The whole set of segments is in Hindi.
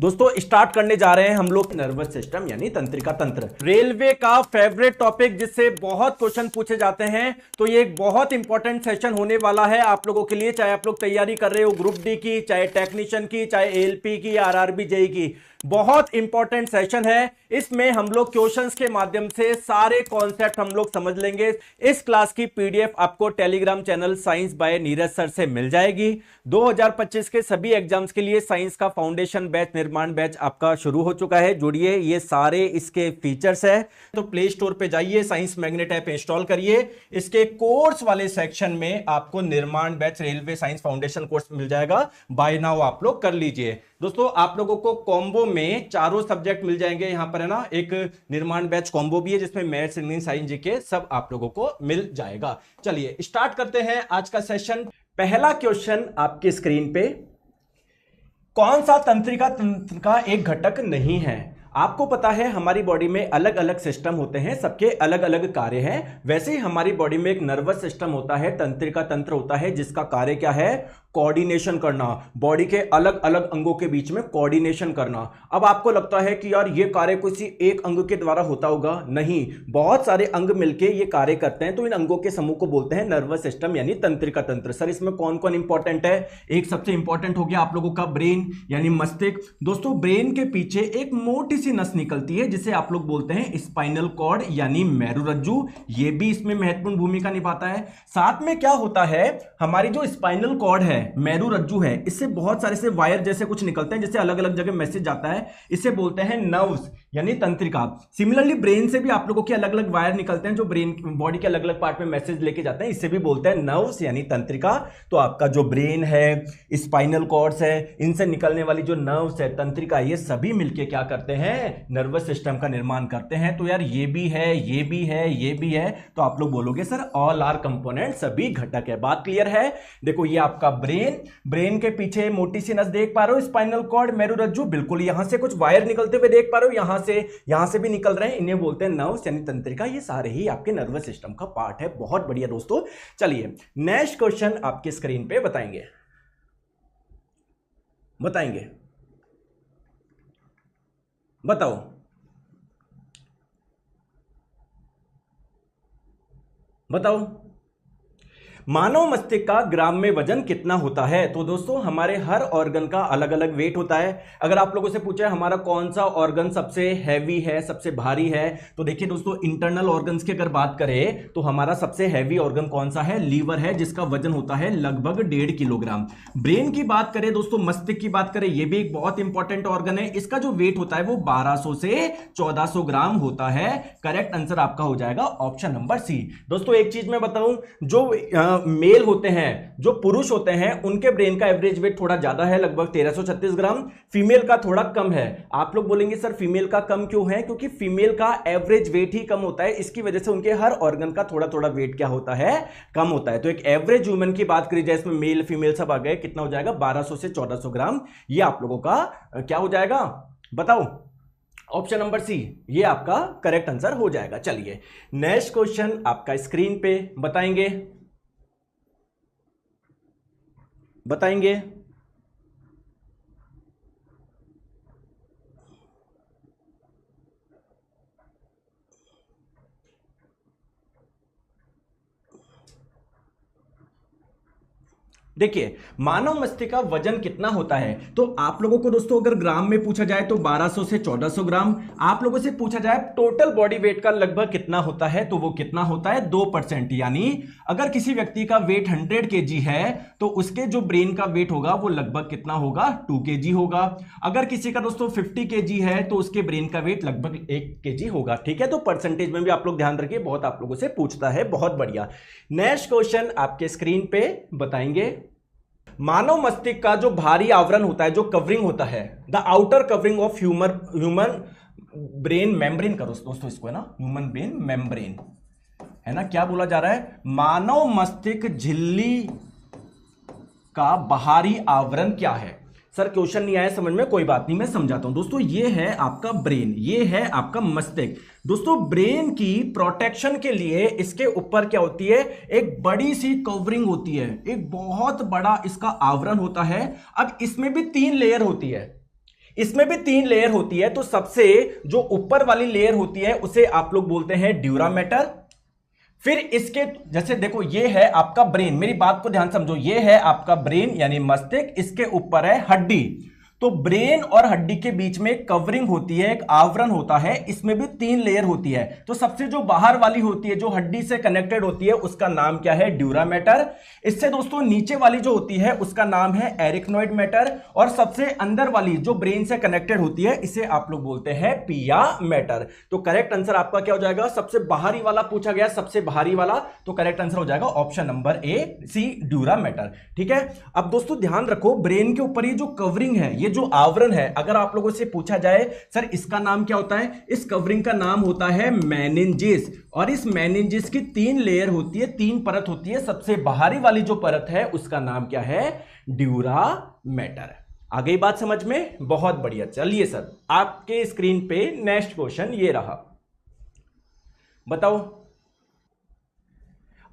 दोस्तों स्टार्ट करने जा रहे हैं हम लोग नर्वस सिस्टम यानी तंत्रिका तंत्र, रेलवे का फेवरेट टॉपिक जिससे बहुत क्वेश्चन पूछे जाते हैं। तो ये एक बहुत इंपॉर्टेंट सेशन होने वाला है आप लोगों के लिए, चाहे आप लोग तैयारी कर रहे हो ग्रुप डी की, चाहे टेक्नीशियन की, चाहे एएलपी की, आरआरबी जेई की। बहुत इंपॉर्टेंट सेशन है। इसमें हम लोग क्वेश्चंस के माध्यम से सारे कॉन्सेप्ट हम लोग समझ लेंगे। इस क्लास की पीडीएफ आपको Telegram channel science by Neeraj sir से मिल जाएगी। 2025 के सभी एग्जाम्स के लिए साइंस का फाउंडेशन बैच, निर्माण बैच आपका शुरू हो चुका है। जुड़िए, ये सारे इसके फीचर्स है। तो प्ले स्टोर पे जाइए, साइंस मैग्नेट ऐप इंस्टॉल करिए। इसके कोर्स वाले सेक्शन में आपको Nirman batch railway science foundation course मिल जाएगा। बाय नाउ आप लोग कर लीजिए। दोस्तों आप लोगों को कॉम्बो में चारों सब्जेक्ट मिल जाएंगे। यहां पर है ना, एक निर्माण बैच कॉम्बो भी है जिसमें मैथ्स, इंग्लिश, साइंस, जीके सब आप लोगों को मिल जाएगा। चलिए स्टार्ट करते हैं आज का सेशन। पहला क्वेश्चन आपकी स्क्रीन पे, कौन सा तंत्रिका तंत्र का एक घटक नहीं है? आपको पता है हमारी बॉडी में अलग अलग सिस्टम होते हैं, सबके अलग अलग कार्य हैं। वैसे ही हमारी बॉडी में एक नर्वस सिस्टम होता है, तंत्रिका तंत्र होता है, जिसका कार्य क्या है? कोऑर्डिनेशन करना, बॉडी के अलग अलग अंगों के बीच में कोऑर्डिनेशन करना। अब आपको लगता है कि यार ये कार्य किसी एक अंग के द्वारा होता होगा, नहीं, बहुत सारे अंग मिलके ये कार्य करते हैं। तो इन अंगों के समूह को बोलते हैं नर्वस सिस्टम यानी तंत्रिका तंत्र। सर इसमें कौन कौन इंपॉर्टेंट है? एक सबसे इंपॉर्टेंट हो गया आप लोगों का ब्रेन यानी मस्तिष्क। दोस्तों ब्रेन के पीछे एक मोटी सी नस निकलती है जिसे आप लोग बोलते हैं स्पाइनल कॉर्ड यानी मेरुरज्जु। ये भी इसमें महत्वपूर्ण भूमिका निभाता है। साथ में क्या होता है, हमारी जो स्पाइनल कॉर्ड है, मेरुरज्जु है, इससे बहुत सारे से वायर जैसे कुछ निकलते हैं जिससे अलग अलग जगह मैसेज जाता है। इसे बोलते हैं नर्व्स यानी तंत्रिका। सिमिलरली ब्रेन से भी आप लोगों के अलग अलग वायर निकलते हैं जो ब्रेन बॉडी के अलग अलग पार्ट में मैसेज लेके जाते हैं। इसे भी बोलते हैं नर्व्स यानी तंत्रिका। तो आपका जो ब्रेन है, स्पाइनल कॉर्ड्स है, इनसे निकलने वाली जो नर्व्स है, तंत्रिका, ये सभी मिलके क्या करते हैं? नर्वस सिस्टम का निर्माण करते हैं। तो यार ये भी है, ये भी है, ये भी है, तो आप लोग बोलोगे सर ऑल आर कंपोनेंट, सभी घटक है। बात क्लियर है? देखो ये आपका ब्रेन के पीछे मोटी सी नस देख पा रहे हो, स्पाइनल कॉर्ड, मेरुरज्जु, बिल्कुल यहां से कुछ वायर निकलते हुए देख पा रहे हो, यहां से भी निकल रहे हैं, इन्हें बोलते हैं नर्व्स यानी तंत्रिका। ये सारे ही आपके नर्वस सिस्टम का पार्ट है। बहुत बढ़िया दोस्तों। चलिए नेक्स्ट क्वेश्चन आपके स्क्रीन पे बताएंगे बताओ मानव मस्तिष्क का ग्राम में वजन कितना होता है? तो दोस्तों हमारे हर ऑर्गन का अलग अलग वेट होता है। अगर आप लोगों से पूछे हमारा कौन सा ऑर्गन सबसे हैवी है, सबसे भारी है, तो देखिए दोस्तों इंटरनल ऑर्गन्स की अगर बात करें तो हमारा सबसे हैवी ऑर्गन कौन सा है? लीवर है, जिसका वजन होता है लगभग 1.5 किलोग्राम। ब्रेन की बात करें दोस्तों, मस्तिष्क की बात करें, यह भी एक बहुत इंपॉर्टेंट ऑर्गन है। इसका जो वेट होता है वो 1200 से 1400 ग्राम होता है। करेक्ट आंसर आपका हो जाएगा ऑप्शन नंबर सी। दोस्तों एक चीज मैं बताऊं, जो मेल होते हैं, जो पुरुष होते हैं, उनके ब्रेन का एवरेज वेट थोड़ा ज्यादा है, लगभग 1336 ग्राम। फीमेल का थोड़ा कम है। आप लोग बोलेंगे सर फीमेल का कम क्यों है? क्योंकि फीमेल का एवरेज वेट ही कम होता है, इसकी वजह से उनके हर ऑर्गन का थोड़ा थोड़ा वेट क्या होता है? कम होता है। तो एक एवरेज ह्यूमन की बात करी जाए, इसमें मेल फीमेल सब आ गए, कितना हो जाएगा? 1200 से 1400 ग्राम। ये आप लोगों का क्या हो जाएगा बताओ? ऑप्शन नंबर सी, ये आपका करेक्ट आंसर हो जाएगा। चलिए नेक्स्ट क्वेश्चन आपका स्क्रीन पे बताएंगे। देखिए मानव मस्तिष्क का वजन कितना होता है, तो आप लोगों को दोस्तों अगर ग्राम में पूछा जाए तो 1200 से 1400 ग्राम। आप लोगों से पूछा जाए टोटल बॉडी वेट का लगभग कितना होता है, तो वो कितना होता है? 2%। यानी अगर किसी व्यक्ति का वेट 100 kg है तो उसके जो ब्रेन का वेट होगा वो लगभग कितना होगा? 2 kg होगा। अगर किसी का दोस्तों 50 kg है तो उसके ब्रेन का वेट लगभग 1 kg होगा। ठीक है, तो परसेंटेज में भी आप लोग ध्यान रखिए, बहुत आप लोगों से पूछता है। बहुत बढ़िया। नेक्स्ट क्वेश्चन आपके स्क्रीन पे बताएंगे। मानव मस्तिष्क का जो भारी आवरण होता है, जो कवरिंग होता है, the outer covering of human brain membrane, करो दोस्तों इसको, है ना, ह्यूमन ब्रेन मेम्ब्रेन, है ना। क्या बोला जा रहा है? मानव मस्तिष्क झिल्ली का बाहरी आवरण क्या है? सर क्वेश्चन नहीं आया समझ में, कोई बात नहीं, मैं समझाता हूं। दोस्तों ये है आपका ब्रेन, ये है आपका मस्तिष्क। दोस्तों ब्रेन की प्रोटेक्शन के लिए इसके ऊपर क्या होती है? एक बड़ी सी कवरिंग होती है, एक बहुत बड़ा इसका आवरण होता है। अब इसमें भी 3 लेयर होती है। इसमें भी 3 लेयर होती है। तो सबसे जो ऊपर वाली लेयर होती है उसे आप लोग बोलते हैं ड्यूरा मैटर। फिर इसके जैसे देखो ये है आपका ब्रेन, मेरी बात को ध्यान समझो, ये है आपका ब्रेन यानी मस्तिष्क, इसके ऊपर है हड्डी। तो ब्रेन और हड्डी के बीच में एक कवरिंग होती है, एक आवरण होता है, इसमें भी 3 लेयर होती है। तो सबसे जो बाहर वाली होती है जो हड्डी से कनेक्टेड होती है उसका नाम क्या है? Dura mater. इससे दोस्तों नीचे वाली जो होती है उसका नाम है एरिकनॉइड मैटर, और सबसे अंदर वाली जो ब्रेन से कनेक्टेड होती है इसे आप लोग बोलते हैं पिया मैटर। तो करेक्ट आंसर आपका क्या हो जाएगा? सबसे बाहरी वाला पूछा गया, सबसे बाहरी वाला, तो करेक्ट आंसर हो जाएगा option number A C, dura mater. ठीक है। अब दोस्तों ध्यान रखो, ब्रेन के ऊपर ये जो कवरिंग है, ये जो आवरण है, अगर आप लोगों से पूछा जाए सर इसका नाम क्या होता है, इस कवरिंग का नाम होता है मेनिंजेस। और इस मेनिंजेस की 3 लेयर होती है, 3 परत होती है। सबसे बाहरी वाली जो परत है उसका नाम क्या है? Dura mater. आ गई बात समझ में? बहुत बढ़िया। चलिए सर, आपके स्क्रीन पे नेक्स्ट क्वेश्चन ये रहा, बताओ।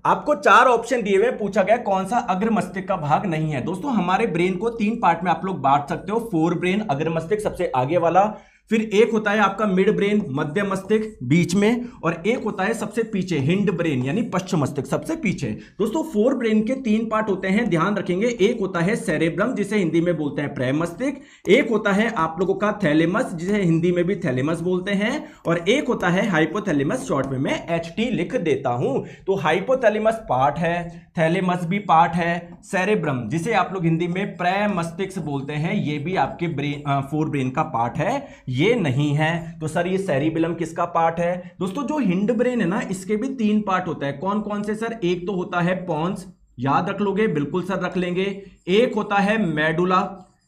आपको 4 ऑप्शन दिए हुए, पूछा गया कौन सा अग्र मस्तिष्क का भाग नहीं है। दोस्तों हमारे ब्रेन को 3 पार्ट में आप लोग बांट सकते हो। फोर ब्रेन, अग्र मस्तिष्क सबसे आगे वाला, फिर एक होता है आपका मिड ब्रेन, मध्य मस्तिष्क बीच में, और एक होता है सबसे पीछे हिंड ब्रेन यानी पश्चिम मस्तिष्क सबसे पीछे। दोस्तों फोर ब्रेन के 3 पार्ट होते हैं, ध्यान रखेंगे। एक होता है सेरेब्रम जिसे हिंदी में बोलते हैं प्रे मस्तिष्क, एक होता है आप लोगों का थैलेमस जिसे हिंदी में भी थैलेमस बोलते हैं, और एक होता है हाइपोथैलेमस, शॉर्ट में मैं HT लिख देता हूं। तो हाइपोथैलेमस पार्ट है, थैलेमस भी पार्ट है, सेरेब्रम जिसे आप लोग हिंदी में प्रे मस्तिष्क बोलते हैं ये भी आपके ब्रेन फोर ब्रेन का पार्ट है, ये नहीं है। तो सर ये सेरिबेलम किसका पार्ट है? दोस्तों जो हिंड ब्रेन है ना, इसके भी 3 पार्ट होता है। कौन कौन से सर? एक तो होता है पॉन्स, याद रख लोगे? बिल्कुल सर रख लेंगे। एक होता है मेडुला,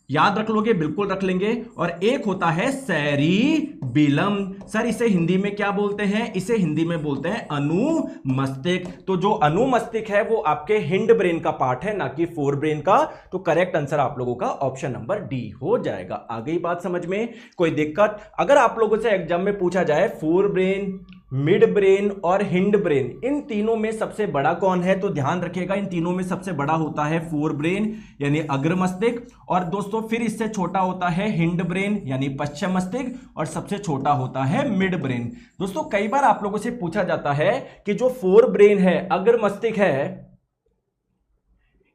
याद रख लोगे? बिल्कुल रख लेंगे। और एक होता है सेरिबेलम, सर इसे हिंदी में क्या बोलते हैं? इसे हिंदी में बोलते हैं अनुमस्तिष्क। तो जो अनुमस्तिष्क है वो आपके हिंड ब्रेन का पार्ट है, ना कि फोर ब्रेन का। तो करेक्ट आंसर आप लोगों का ऑप्शन नंबर डी हो जाएगा। आ गई बात समझ में? कोई दिक्कत? अगर आप लोगों से एग्जाम में पूछा जाए फोर ब्रेन, मिड ब्रेन और हिंड ब्रेन, इन तीनों में सबसे बड़ा कौन है, तो ध्यान रखिएगा इन तीनों में सबसे बड़ा होता है फोर ब्रेन यानी अग्र मस्तिष्क, और दोस्तों फिर इससे छोटा होता है हिंड ब्रेन यानी पश्चिम मस्तिष्क, और सबसे छोटा होता है मिड ब्रेन। दोस्तों कई बार आप लोगों से पूछा जाता है कि जो फोर ब्रेन है, अग्र मस्तिष्क है,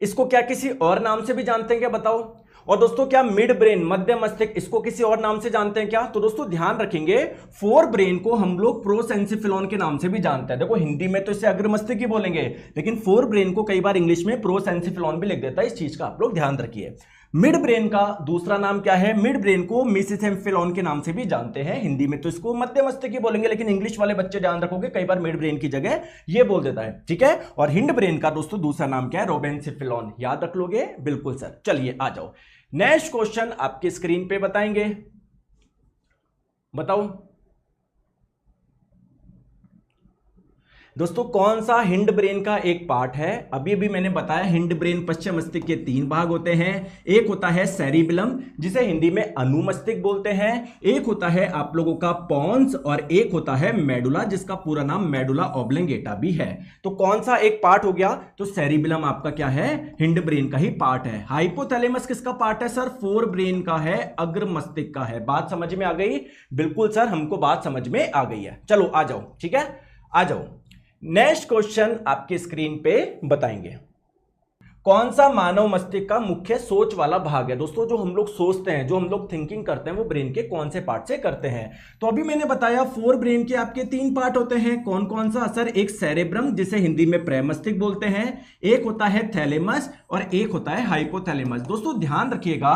इसको क्या किसी और नाम से भी जानते हैं क्या? बताओ। और दोस्तों क्या मिड ब्रेन, मध्य मस्तिष्क, इसको किसी और नाम से जानते हैं क्या? तो दोस्तों ध्यान रखेंगे, फोर ब्रेन को हम लोग प्रोसेंसिफिलॉन के नाम से भी जानते हैं। देखो हिंदी में तो इसे अग्र मस्तिष्क ही बोलेंगे, लेकिन फोर ब्रेन को कई बार इंग्लिश में प्रोसेंसिफिलॉन भी लिख देता है। इस चीज का आप लोग ध्यान रखिए। मिड ब्रेन का दूसरा नाम क्या है? मिड ब्रेन को मेसेंसिफिलॉन के नाम से भी जानते हैं। हिंदी में तो इसको मध्य मस्तिष्क ही बोलेंगे, लेकिन इंग्लिश वाले बच्चे ध्यान रखोगे कई बार मिड ब्रेन की जगह ये बोल देता है। ठीक है। और हिंड ब्रेन का दोस्तों दूसरा नाम क्या है? रोबेंसिफिलॉन। याद रख लोगे? बिल्कुल सर। चलिए आ जाओ, नेक्स्ट क्वेश्चन आपके स्क्रीन पे बताएंगे, बताओ दोस्तों कौन सा हिंड ब्रेन का एक पार्ट है? अभी भी मैंने बताया हिंड ब्रेन पश्चिम मस्तिष्क के 3 भाग होते हैं। एक होता है सेरिबेलम जिसे हिंदी में अनुमस्तिष्क बोलते हैं, एक होता है आप लोगों का पॉन्स, और एक होता है मेडुला जिसका पूरा नाम मेडुला ऑब्लिंगेटा भी है। तो कौन सा एक पार्ट हो गया? तो सेरिबेलम आपका क्या है? हिंड ब्रेन का ही पार्ट है। हाइपोथैलेमस किसका पार्ट है? सर फोर ब्रेन का है, अग्र मस्तिष्क का है। बात समझ में आ गई? बिल्कुल सर, हमको बात समझ में आ गई है। चलो आ जाओ, ठीक है, आ जाओ। नेक्स्ट क्वेश्चन आपकी स्क्रीन पे बताएंगे, कौन सा मानव मस्तिष्क का मुख्य सोच वाला भाग है? दोस्तों जो हम लोग सोचते हैं, जो हम लोग थिंकिंग करते हैं, वो ब्रेन के कौन से पार्ट से करते हैं? तो अभी मैंने बताया फोर ब्रेन के आपके 3 पार्ट होते हैं। कौन कौन सा? सर एक सेरेब्रम जिसे हिंदी में प्रे मस्तिष्क बोलते हैं, एक होता है थैलेमस, और एक होता है हाइपोथैलेमस। दोस्तों ध्यान रखिएगा,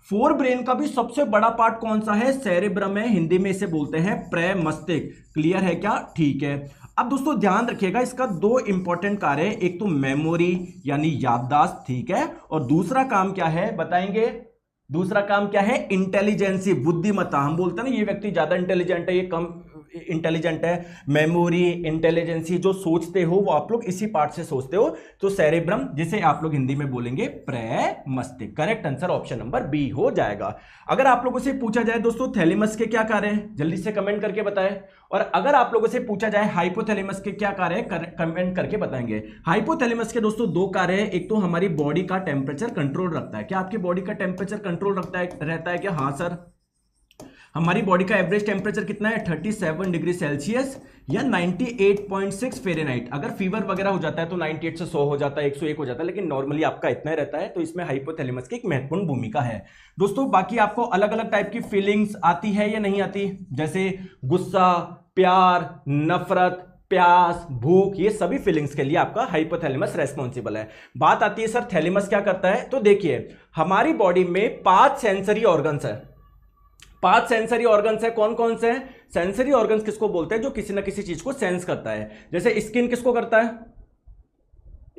फोर ब्रेन का भी सबसे बड़ा पार्ट कौन सा है? सेरेब्रम है, हिंदी में इसे बोलते हैं प्रे मस्तिष्क। क्लियर है क्या? ठीक है। अब दोस्तों ध्यान रखिएगा, इसका 2 इंपॉर्टेंट कार्य है, एक तो मेमोरी यानी याददाश्त, ठीक है, और दूसरा काम क्या है बताएंगे? दूसरा काम क्या है? इंटेलिजेंसी, बुद्धिमत्ता। हम बोलते हैं ना ये व्यक्ति ज्यादा इंटेलिजेंट है, ये कम इंटेलिजेंट है। मेमोरी, इंटेलिजेंसी, जो सोचते हो वो आप लोग इसी पार्ट से सोचते हो। तो सेरेब्रम जिसे आप लोग हिंदी में बोलेंगे प्रे मस्तिष्क। Correct answer option number B हो जाएगा। अगर आप लोगों से पूछा जाए दोस्तों थैलेमस के क्या कार्य हैं, जल्दी से कमेंट करके बताएं। और अगर आप लोगों से पूछा जाए हाइपोथैलेमस के क्या कार्य है, कमेंट करके बताएंगे। हाइपोथैलेमस के दोस्तों 2 कार्य है, एक तो हमारी बॉडी का टेम्परेचर कंट्रोल रखता है। क्या आपकी बॉडी का टेम्परेचर कंट्रोल रहता है क्या? हाँ सर, हमारी बॉडी का एवरेज टेम्परेचर कितना है 37 डिग्री सेल्सियस या 98.6 फ़ारेनहाइट। अगर फीवर वगैरह हो जाता है तो 98 से 100 हो जाता है, 101 हो जाता है, लेकिन नॉर्मली आपका इतना ही रहता है। तो इसमें हाइपोथैलेमस की एक महत्वपूर्ण भूमिका है दोस्तों। बाकी आपको अलग अलग टाइप की फीलिंग्स आती है या नहीं आती, जैसे गुस्सा, प्यार, नफरत, प्यास, भूख, ये सभी फीलिंग्स के लिए आपका हाइपोथैलेमस रेस्पॉन्सिबल है। बात आती है सर थैलेमस क्या करता है, तो देखिए हमारी बॉडी में 5 सेंसरी ऑर्गन्स है। 5 सेंसरी ऑर्गन्स है, कौन कौन से हैं? सेंसरी ऑर्गन्स किसको बोलते हैं? जो किसी ना किसी चीज को सेंस करता है। जैसे स्किन किसको करता है?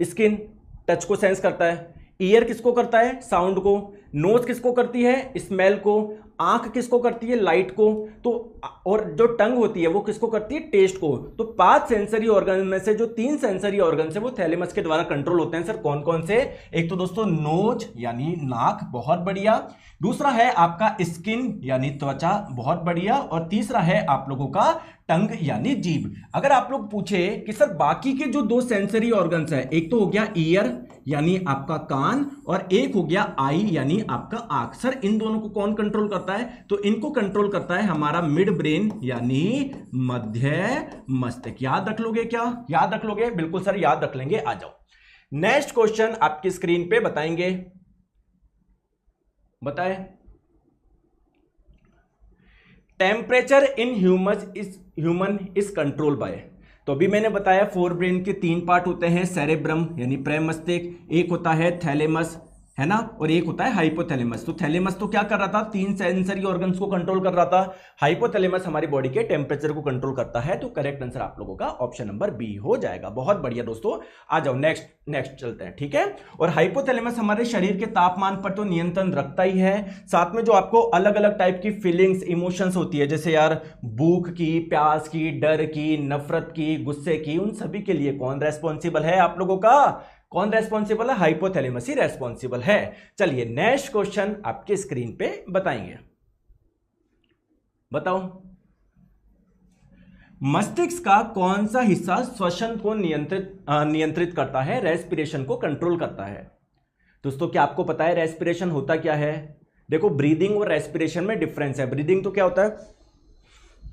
स्किन टच को सेंस करता है। ईयर किसको करता है? साउंड को। नोज किसको करती है? स्मेल को। आंख किसको करती है? लाइट को। तो और जो टंग होती है वो किसको करती है? टेस्ट को। तो 5 सेंसरी ऑर्गन में से जो 3 सेंसरी ऑर्गन है वो थैलेमस के द्वारा कंट्रोल होते हैं। सर कौन कौन से? एक तो दोस्तों नोज यानी नाक, बहुत बढ़िया। दूसरा है आपका स्किन यानी त्वचा, बहुत बढ़िया। और तीसरा है आप लोगों का टंग यानी जीभ। अगर आप लोग पूछे कि सर बाकी के जो 2 सेंसरी ऑर्गन्स है, एक तो हो गया ईयर यानी आपका कान, और एक हो गया आई यानी आपका आंख। सर इन दोनों को कौन कंट्रोल करता है? तो इनको कंट्रोल करता है हमारा मिड ब्रेन यानी मध्य मस्तिष्क। याद रख लोगे क्या? याद रख लोगे? बिल्कुल सर याद रख लेंगे। आ जाओ नेक्स्ट क्वेश्चन आपकी स्क्रीन पे बताएंगे, बताए। Temperature in human is control by. तो अभी मैंने बताया फोर ब्रेन के 3 पार्ट होते हैं, सेरेब्रम यानी प्रमस्तिष्क, एक होता है थैलेमस, है ना, और एक होता है हाइपोथैलेमस। तो थैलेमस तो क्या कर रहा था? 3 सेंसरी ऑर्गन्स को कंट्रोल कर रहा था। हाइपोथैलेमस हमारी बॉडी के टेम्परेचर को कंट्रोल करता है। तो करेक्ट आंसर आप लोगों का ऑप्शन नंबर बी हो जाएगा। बहुत बढ़िया दोस्तों, आ जाओ नेक्स्ट चलते हैं, ठीक है। और हाइपोथैलेमस हमारे शरीर के तापमान पर तो नियंत्रण रखता ही है, साथ में जो आपको अलग अलग टाइप की फीलिंग्स, इमोशंस होती है, जैसे यार भूख की, प्यास की, डर की, नफरत की, गुस्से की, उन सभी के लिए कौन रेस्पॉन्सिबल है आप लोगों का? कौन रेस्पॉन्सिबल है? हाइपोथैलेमस ही रेस्पॉन्सिबल है। चलिए नेक्स्ट क्वेश्चन आपके स्क्रीन पे बताएंगे, बताओ। मस्तिष्क का कौन सा हिस्सा श्वसन को नियंत्रित करता है, रेस्पिरेशन को कंट्रोल करता है? दोस्तों क्या आपको पता है रेस्पिरेशन होता क्या है? देखो ब्रीदिंग और रेस्पिरेशन में डिफरेंस है। ब्रीदिंग तो क्या होता है?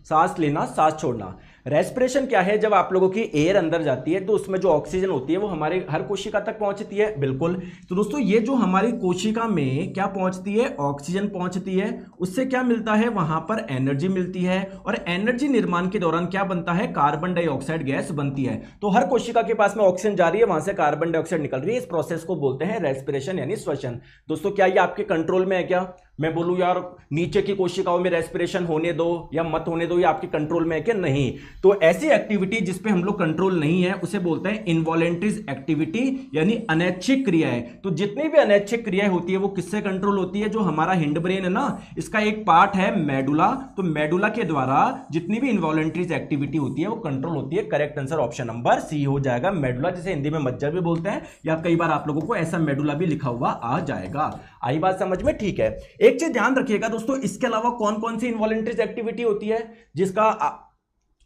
सांस लेना, सांस छोड़ना। रेस्पिरेशन क्या है? जब आप लोगों की एयर अंदर जाती है तो उसमें जो ऑक्सीजन होती है वो हमारे हर कोशिका तक पहुंचती है। बिल्कुल। तो दोस्तों ये जो हमारी कोशिका में क्या पहुंचती है? ऑक्सीजन पहुंचती है। उससे क्या मिलता है? वहां पर एनर्जी मिलती है, और एनर्जी निर्माण के दौरान क्या बनता है? कार्बन डाइऑक्साइड गैस बनती है। तो हर कोशिका के पास में ऑक्सीजन जा रही है, वहां से कार्बन डाइऑक्साइड निकल रही है। इस प्रोसेस को बोलते हैं रेस्पिरेशन यानी श्वसन। दोस्तों क्या ये आपके कंट्रोल में है क्या? मैं बोलूं यार नीचे की कोशिकाओं में रेस्पिरेशन होने दो या मत होने दो, ये आपके कंट्रोल में है क्या? नहीं। तो ऐसी एक्टिविटी जिसपे हम लोग कंट्रोल नहीं है उसे बोलते हैं इनवॉलेंट्रीज एक्टिविटी यानी अनैच्छिक क्रियाएं। तो जितनी भी अनैच्छिक क्रियाएं होती है वो किससे कंट्रोल होती है? जो हमारा हिंड ब्रेन है ना, इसका एक पार्ट है मेडुला। तो मेडुला के द्वारा जितनी भी इनवॉलेंट्रीज एक्टिविटी होती है वो कंट्रोल होती है। Correct answer option number C हो जाएगा, मेडुला, जिसे हिंदी में मज्जा भी बोलते हैं, या कई बार आप लोगों को ऐसा मेडुला भी लिखा हुआ आ जाएगा। आई बात समझ में? ठीक है। एक चीज ध्यान रखिएगा दोस्तों, इसके अलावा कौन कौन सी इनवॉलेंट्रीज एक्टिविटी होती है जिसका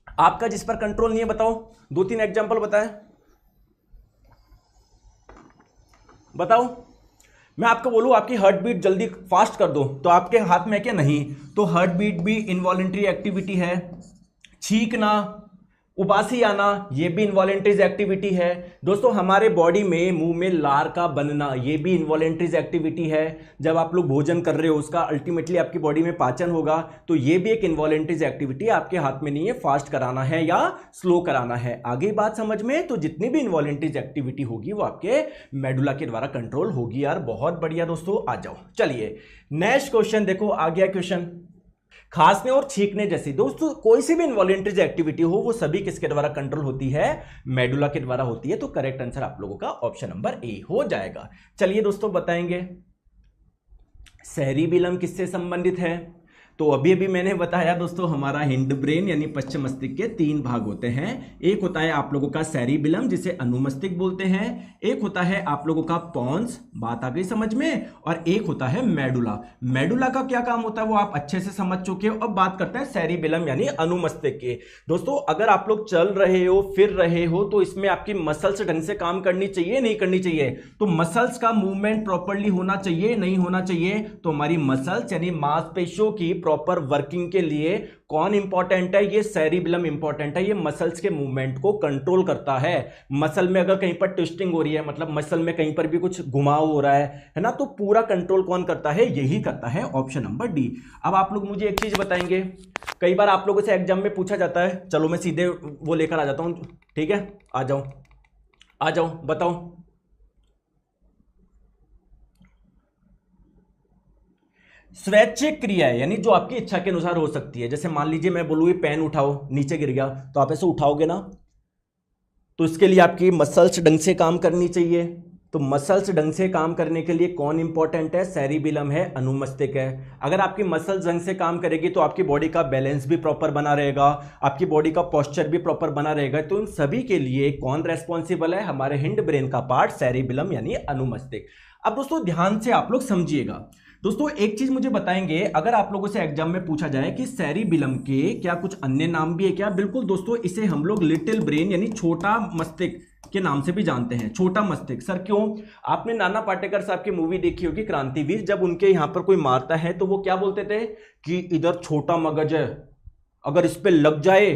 आपका जिस पर कंट्रोल नहीं है? बताओ, 2-3 एग्जांपल बताएं, बताओ। मैं आपको बोलूं आपकी हार्ट बीट जल्दी फास्ट कर दो तो आपके हाथ में है क्या? नहीं। तो हार्ट बीट भी इनवॉलेंट्री एक्टिविटी है। छींकना, उबासी आना, ये भी इनवॉलेंट्रीज एक्टिविटी है। दोस्तों हमारे बॉडी में मुंह में लार का बनना, ये भी इनवॉलेंट्रीज एक्टिविटी है। जब आप लोग भोजन कर रहे हो उसका अल्टीमेटली आपकी बॉडी में पाचन होगा, तो ये भी एक इनवॉलेंट्रीज एक्टिविटी आपके हाथ में नहीं है, फास्ट कराना है या स्लो कराना है। आगे बात समझ में? तो जितनी भी इनवॉलेंट्रीज एक्टिविटी होगी वो आपके मेडुला के द्वारा कंट्रोल होगी। यार बहुत बढ़िया दोस्तों, आ जाओ। चलिए नेक्स्ट क्वेश्चन देखो, आ गया क्वेश्चन। खांसने और छींकने जैसी दोस्तों कोई सी भी इनवॉलेंट्रीज एक्टिविटी हो वो सभी किसके द्वारा कंट्रोल होती है? मेडुला के द्वारा होती है। तो करेक्ट आंसर आप लोगों का ऑप्शन नंबर ए हो जाएगा। चलिए दोस्तों बताएंगे सेरिबेलम किससे संबंधित है? तो अभी अभी मैंने बताया दोस्तों हमारा हिंड ब्रेन यानी पश्चिम मस्तिष्क के 3 भाग होते हैं। एक होता है आप लोगों का सेरिबेलम जिसे अनुमस्तिष्क बोलते हैं, एक होता है आप लोगों का पॉन्स, बात आ गई समझ में, और एक होता है मेडुला। मेडुला का क्या काम होता है वो आप अच्छे से समझ चुके हो। अब बात करते हैं सेरिबेलम यानी अनुमस्तिष्क की। दोस्तों अगर आप लोग चल रहे हो, फिर रहे हो, तो इसमें आपकी मसल्स ढंग से काम करनी चाहिए, नहीं करनी चाहिए? तो मसल्स का मूवमेंट प्रॉपर्ली होना चाहिए, नहीं होना चाहिए? तो हमारी मसल्स यानी मांसपेशियों की प्रॉपर वर्किंग के लिए कौन इंपॉर्टेंट है? ये सेरिबेलम इंपॉर्टेंट है। ये मसल्स के मूवमेंट को कंट्रोल करता है। मसल में अगर कहीं पर ट्विस्टिंग हो रही है, मतलब मसल में कहीं पर भी कुछ घुमाव हो रहा है ना, तो पूरा कंट्रोल कौन करता है? यही करता है, ऑप्शन नंबर डी। अब आप लोग मुझे एक चीज बताएंगे, कई बार आप लोगों से एग्जाम में पूछा जाता है, चलो मैं सीधे वो लेकर आ जाता हूं, ठीक है, आ जाओ बताओ। स्वैच्छिक क्रिया है, यानी जो आपकी इच्छा के अनुसार हो सकती है। जैसे मान लीजिए मैं बोलूँ ये पेन उठाओ, नीचे गिर गया, तो आप ऐसे उठाओगे ना, तो इसके लिए आपकी मसल्स ढंग से काम करनी चाहिए। तो मसल्स ढंग से काम करने के लिए कौन इंपॉर्टेंट है? सेरिबेलम है, अनुमस्तिष्क है। अगर आपकी मसल्स ढंग से काम करेगी तो आपकी बॉडी का बैलेंस भी प्रॉपर बना रहेगा, आपकी बॉडी का पोस्चर भी प्रॉपर बना रहेगा। तो इन सभी के लिए कौन रेस्पॉन्सिबल है? हमारे हिंड ब्रेन का पार्ट सेरिबेलम यानी अनुमस्तिष्क। अब दोस्तों ध्यान से आप लोग समझिएगा। दोस्तों एक चीज मुझे बताएंगे, अगर आप लोगों से एग्जाम में पूछा जाए कि सेरिबेलम के क्या कुछ अन्य नाम भी है क्या? बिल्कुल दोस्तों, इसे हम लोग लिटिल ब्रेन यानी छोटा मस्तिष्क के नाम से भी जानते हैं। छोटा मस्तिष्क। सर क्यों? आपने नाना पाटेकर साहब की मूवी देखी होगी क्रांतिवीर, जब उनके यहां पर कोई मारता है तो वो क्या बोलते थे कि इधर छोटा मगज है, अगर इस पे लग जाए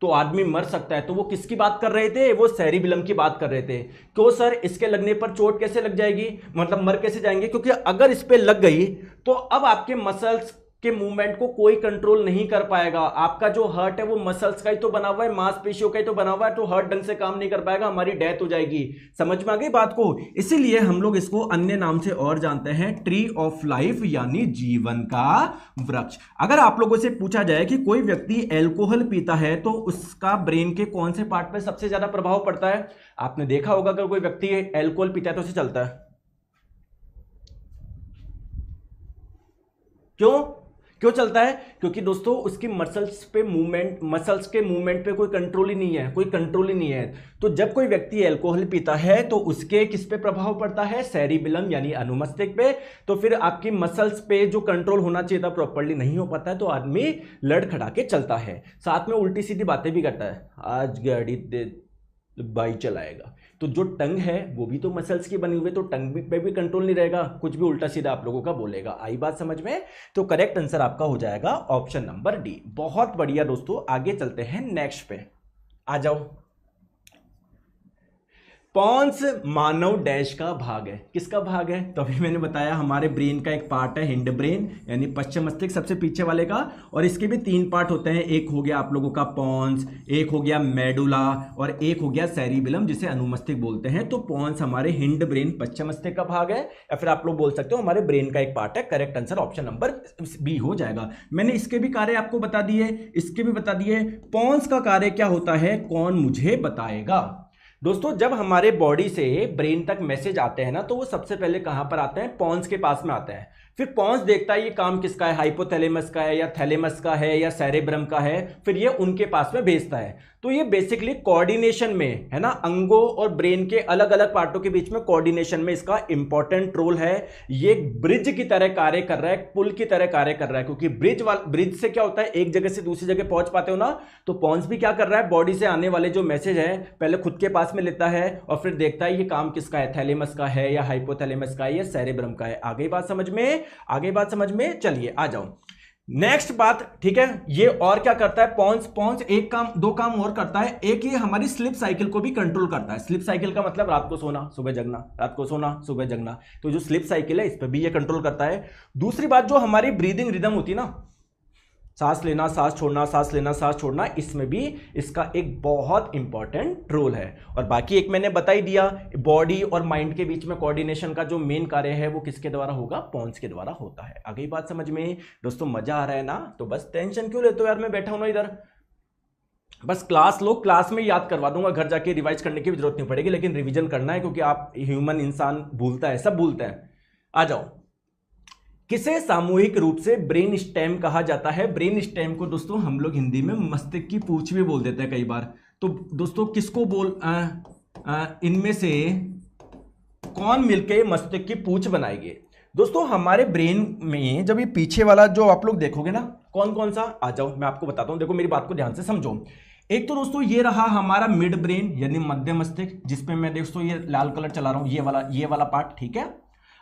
तो आदमी मर सकता है। तो वो किसकी बात कर रहे थे? वो सेरिबेलम की बात कर रहे थे। क्यों सर? इसके लगने पर चोट कैसे लग जाएगी, मतलब मर कैसे जाएंगे? क्योंकि अगर इस पे लग गई तो अब आपके मसल्स के मूवमेंट को कोई कंट्रोल नहीं कर पाएगा। आपका जो हार्ट है वो मसल्स का ही तो बना हुआ है, मांसपेशियों का ही तो बना हुआ है, तो हार्ट ढंग से काम नहीं कर पाएगा, हमारी डेथ हो जाएगी। समझ में आ गई बात को? इसीलिए हम लोग इसको अन्य नाम से और जानते हैं, ट्री ऑफ लाइफ यानी जीवन का वृक्ष। अगर आप लोगों से पूछा जाए कि कोई व्यक्ति एल्कोहल पीता है तो उसका ब्रेन के कौन से पार्ट पे सबसे ज्यादा प्रभाव पड़ता है? आपने देखा होगा अगर कोई व्यक्ति एल्कोहल पीता है तो उसे चलता है। क्यों चलता है? क्योंकि दोस्तों उसकी मसल्स के मूवमेंट पे कोई कंट्रोल ही नहीं है। तो जब कोई व्यक्ति अल्कोहल पीता है तो उसके किस पे प्रभाव पड़ता है? सेरिबेलम यानी अनुमस्तिष्क पे। तो फिर आपकी मसल्स पे जो कंट्रोल होना चाहिए था प्रॉपर्ली नहीं हो पाता है, तो आदमी लड़खड़ा के चलता है, साथ में उल्टी सीधी बातें भी करता है, आज गाड़ी बाई चलाएगा। तो जो टंग है वो भी तो मसल्स की बनी हुई है, तो टंग पे भी कंट्रोल नहीं रहेगा, कुछ भी उल्टा सीधा आप लोगों का बोलेगा। आई बात समझ में? तो करेक्ट आंसर आपका हो जाएगा ऑप्शन नंबर डी। बहुत बढ़िया दोस्तों, आगे चलते हैं नेक्स्ट पे, आ जाओ। पॉन्स मानव डैश का भाग है। किसका भाग है? तो अभी मैंने बताया हमारे ब्रेन का एक पार्ट है हिंड ब्रेन यानी पश्चिम मस्तिष्क, सबसे पीछे वाले का, और इसके भी 3 पार्ट होते हैं। एक हो गया आप लोगों का पॉन्स, एक हो गया मेडुला, और एक हो गया सेरिबेलम जिसे अनुमस्तिष्क बोलते हैं। तो पॉन्स हमारे हिंड ब्रेन पश्चिम मस्तिष्क का भाग है, या फिर आप लोग बोल सकते हो हमारे ब्रेन का एक पार्ट है। Correct answer option number B हो जाएगा। मैंने इसके भी कार्य आपको बता दिए, इसके भी बता दिए। पॉन्स का कार्य क्या होता है, कौन मुझे बताएगा? दोस्तों जब हमारे बॉडी से ब्रेन तक मैसेज आते हैं ना, तो वो सबसे पहले कहां पर आते हैं? पॉन्स के पास में आते हैं। फिर पॉन्स देखता है ये काम किसका है, हाइपोथैलेमस का है या थैलेमस का है या सेरेब्रम का है, फिर ये उनके पास में भेजता है। तो ये बेसिकली कोऑर्डिनेशन में है ना, अंगों और ब्रेन के अलग अलग पार्टों के बीच में कोऑर्डिनेशन में इसका इंपॉर्टेंट रोल है। ये ब्रिज की तरह कार्य कर रहा है, पुल की तरह कार्य कर रहा है, क्योंकि ब्रिज से क्या होता है, एक जगह से दूसरी जगह पहुंच पाते हो ना। तो पॉन्स भी क्या कर रहा है, बॉडी से आने वाले जो मैसेज है पहले खुद के पास में लेता है और फिर देखता है ये काम किसका है, थैलेमस का है या हाइपोथैलेमस का है या सेरेब्रम का है। आगे बात समझ में, आगे बात समझ में। चलिए आ जाओ नेक्स्ट बात, ठीक है। ये और क्या करता है पॉन्स एक काम, दो काम और करता है। एक ये हमारी स्लिप साइकिल को भी कंट्रोल करता है। स्लिप साइकिल का मतलब रात को सोना सुबह जगना, रात को सोना सुबह जगना। तो जो स्लिप साइकिल है इस पर भी ये कंट्रोल करता है। दूसरी बात जो हमारी ब्रीदिंग रिदम होती है ना, सांस लेना सांस छोड़ना, सांस लेना सांस छोड़ना, इसमें भी इसका एक बहुत इंपॉर्टेंट रोल है। और बाकी एक मैंने बता ही दिया, बॉडी और माइंड के बीच में कोऑर्डिनेशन का जो मेन कार्य है वो किसके द्वारा होगा, पॉन्स के द्वारा होता है। आगे बात समझ में दोस्तों, मजा आ रहा है ना? तो बस टेंशन क्यों लेते हो यार, मैं बैठा हूं ना इधर, बस क्लास लो, क्लास में याद करवा दूंगा, घर जाके रिवाइज करने की भी जरूरत नहीं पड़ेगी, लेकिन रिवीजन करना है क्योंकि आप ह्यूमन इंसान भूलता है, सब भूलते हैं। आ जाओ, किसे सामूहिक रूप से ब्रेन स्टेम कहा जाता है? ब्रेन स्टेम को दोस्तों हम लोग हिंदी में मस्तिष्क की पूंछ भी बोल देते हैं कई बार। तो दोस्तों किसको इनमें से कौन मिलके मस्तिष्क की पूंछ बनाएंगे? दोस्तों हमारे ब्रेन में जब ये पीछे वाला जो आप लोग देखोगे ना, कौन कौन सा, आ जाओ मैं आपको बताता हूं, देखो मेरी बात को ध्यान से समझो। एक तो दोस्तों ये रहा हमारा मिड ब्रेन यानी मध्य मस्तिष्क, जिसपे मैं दोस्तों ये लाल कलर चला रहा हूं, ये वाला पार्ट, ठीक है।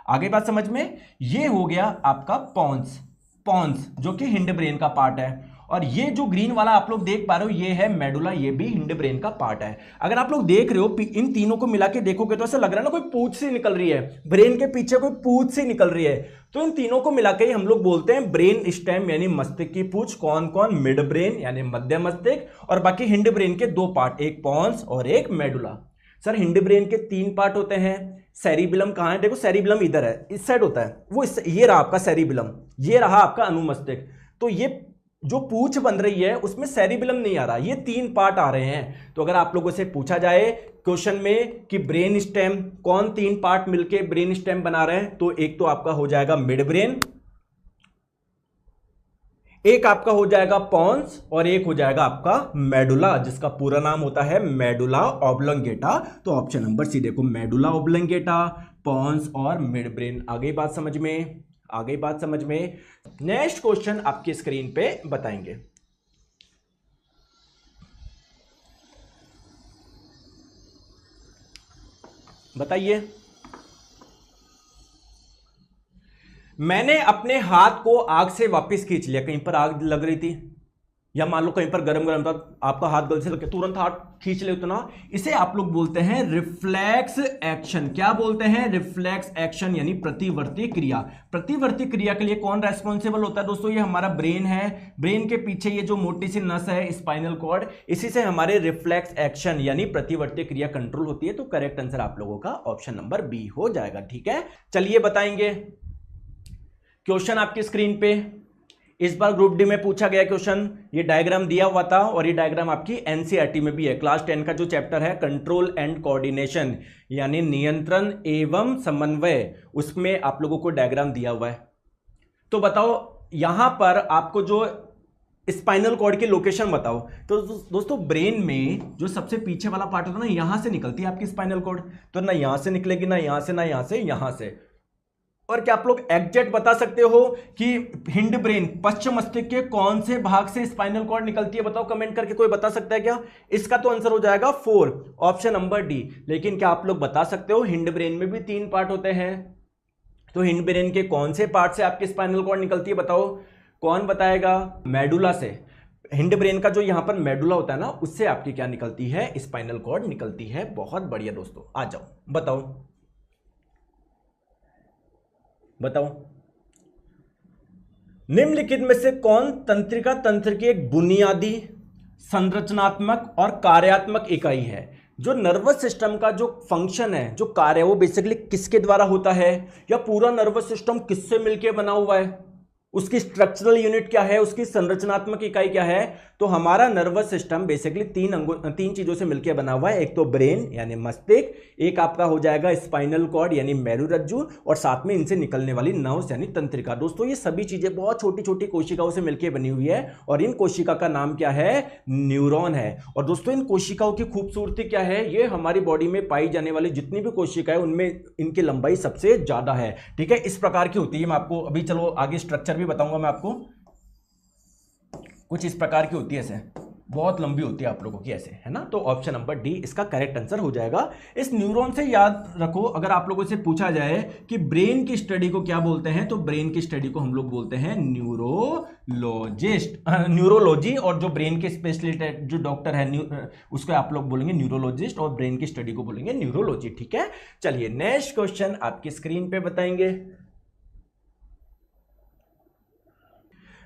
आगे बात समझ में, ये हो गया आपका पॉन्स, पॉन्स जो कि हिंड ब्रेन का पार्ट है, और ये जो ग्रीन वाला आप लोग देख पा रहे हो ये है मेडुला, ये भी हिंड ब्रेन का पार्ट है। अगर आप लोग देख रहे हो इन तीनों को मिला के देखोगे तो ऐसा लग रहा है ना कोई पूंछ सी निकल रही है, ब्रेन के पीछे कोई पूंछ सी निकल रही है। तो इन तीनों को मिला के हम लोग बोलते हैं ब्रेन स्टेम यानी मस्तिष्क की पूंछ। कौन कौन? मिड ब्रेन यानी मध्य मस्तिष्क, और बाकी हिंड ब्रेन के दो पार्ट, एक पॉन्स और एक मेडुला। सर हिंड ब्रेन के 3 पार्ट होते हैं। सेरिबेलम कहां है? देखो सेरिबेलम इधर है, इस साइड होता है वो, ये रहा आपका सेरिबेलम, ये रहा आपका अनुमस्तिष्क। तो ये जो पूंछ बन रही है उसमें सेरिबेलम नहीं आ रहा, ये 3 पार्ट आ रहे हैं। तो अगर आप लोगों से पूछा जाए क्वेश्चन में कि ब्रेन स्टेम कौन 3 पार्ट मिलके ब्रेन स्टेम बना रहे हैं, तो एक तो आपका हो जाएगा मिड ब्रेन, एक आपका हो जाएगा पॉन्स, और एक हो जाएगा आपका मेडुला, जिसका पूरा नाम होता है मेडुला ऑब्लोंगेटा। तो ऑप्शन नंबर सी देखो, मेडुला ऑब्लोंगेटा, पॉन्स और मिड ब्रेन। आगे बात समझ में, आगे बात समझ में। नेक्स्ट क्वेश्चन आपकी स्क्रीन पे बताएंगे। बताइए, मैंने अपने हाथ को आग से वापस खींच लिया। कहीं पर आग लग रही थी या मान लो कहीं पर गरम गरम था, आपका हाथ गलती से लग गया, तुरंत हाथ खींच ले उतना, इसे आप लोग बोलते हैं रिफ्लेक्स एक्शन। क्या बोलते हैं? रिफ्लेक्स एक्शन यानी प्रतिवर्ती क्रिया। प्रतिवर्ती क्रिया के लिए कौन रेस्पॉन्सिबल होता है दोस्तों? ये हमारा ब्रेन है। ब्रेन के पीछे ये जो मोटी सी नस है स्पाइनल कॉर्ड, इसी से हमारे रिफ्लेक्स एक्शन यानी प्रतिवर्ती क्रिया कंट्रोल होती है। तो करेक्ट आंसर आप लोगों का ऑप्शन नंबर बी हो जाएगा। ठीक है, चलिए बताएंगे क्वेश्चन आपकी स्क्रीन पे। इस बार ग्रुप डी में पूछा गया क्वेश्चन, ये डायग्राम दिया हुआ था और ये डायग्राम आपकी एनसीईआरटी में भी है। क्लास 10 का जो चैप्टर है कंट्रोल एंड कोऑर्डिनेशन यानी नियंत्रण एवं समन्वय, उसमें आप लोगों को डायग्राम दिया हुआ है। तो बताओ यहां पर आपको जो स्पाइनल कॉर्ड की लोकेशन बताओ। तो दोस्तों ब्रेन में जो सबसे पीछे वाला पार्ट होता है ना, यहां से निकलती है आपकी स्पाइनल कॉर्ड। तो ना यहां से निकलेगी, ना यहां से, ना यहां से, यहां से। और क्या आप लोग एग्जैक्ट बता सकते हो कि हिंड ब्रेन पश्चिम मस्तिष्क के कौन से भाग से स्पाइनल कॉर्ड निकलती है? बताओ कमेंट करके, कोई बता सकता है क्या? इसका तो आंसर हो जाएगा 4, ऑप्शन नंबर डी। लेकिन क्या आप लोग बता सकते हो हिंड ब्रेन में भी 3 पार्ट होते हैं? तो हिंड ब्रेन के कौन से पार्ट से आपकी स्पाइनल कॉर्ड निकलती है? बताओ कौन बताएगा? मेडुला से। हिंड ब्रेन का जो यहां पर मेडुला होता है ना, उससे आपकी क्या निकलती है? स्पाइनल कॉर्ड निकलती है। बहुत बढ़िया दोस्तों, आ जाओ बताओ बताओ। निम्नलिखित में से कौन तंत्रिका तंत्र की एक बुनियादी संरचनात्मक और कार्यात्मक इकाई है? जो नर्वस सिस्टम का जो फंक्शन है, जो कार्य है, वो बेसिकली किसके द्वारा होता है, या पूरा नर्वस सिस्टम किससे मिलकर बना हुआ है, उसकी स्ट्रक्चरल यूनिट क्या है, उसकी संरचनात्मक इकाई क्या है? तो हमारा नर्वस सिस्टम बेसिकली 3 चीजों से मिलकर बना हुआ है। एक तो ब्रेन यानी मस्तिष्क, एक आपका हो जाएगा स्पाइनल कॉर्ड यानी मेरुरज्जु, और साथ में इनसे निकलने वाली नर्व्स यानी तंत्रिका। दोस्तों ये सभी चीजें बहुत छोटी छोटी कोशिकाओं से मिलकर बनी हुई है, और इन कोशिका का नाम क्या है? न्यूरॉन है। और दोस्तों इन कोशिकाओं की खूबसूरती क्या है? ये हमारी बॉडी में पाई जाने वाली जितनी भी कोशिकाएं उनमें इनकी लंबाई सबसे ज्यादा है। ठीक है, इस प्रकार की होती है। मैं आपको अभी चलो आगे स्ट्रक्चर बताऊंगा मैं आपको। कुछ इस प्रकार की होती है, ऐसे बहुत लंबी होती है आप लोगों की, ऐसे है ना। तो ऑप्शन नंबर डी इसका करेक्ट आंसर हो जाएगा। इस न्यूरॉन से याद रखो, अगर आप लोगों से पूछा जाए कि ब्रेन की स्टडी को क्या बोलते हैं, तो ब्रेन की स्टडी को हम लोग बोलते हैं न्यूरोलॉजी। और जो ब्रेन के स्पेशलिस्ट जो डॉक्टर है उसको आप लोग बोलेंगे न्यूरोलॉजिस्ट, और ब्रेन की स्टडी को बोलेंगे न्यूरोलॉजी। ठीक है, चलिए नेक्स्ट क्वेश्चन आपकी स्क्रीन पे बताएंगे।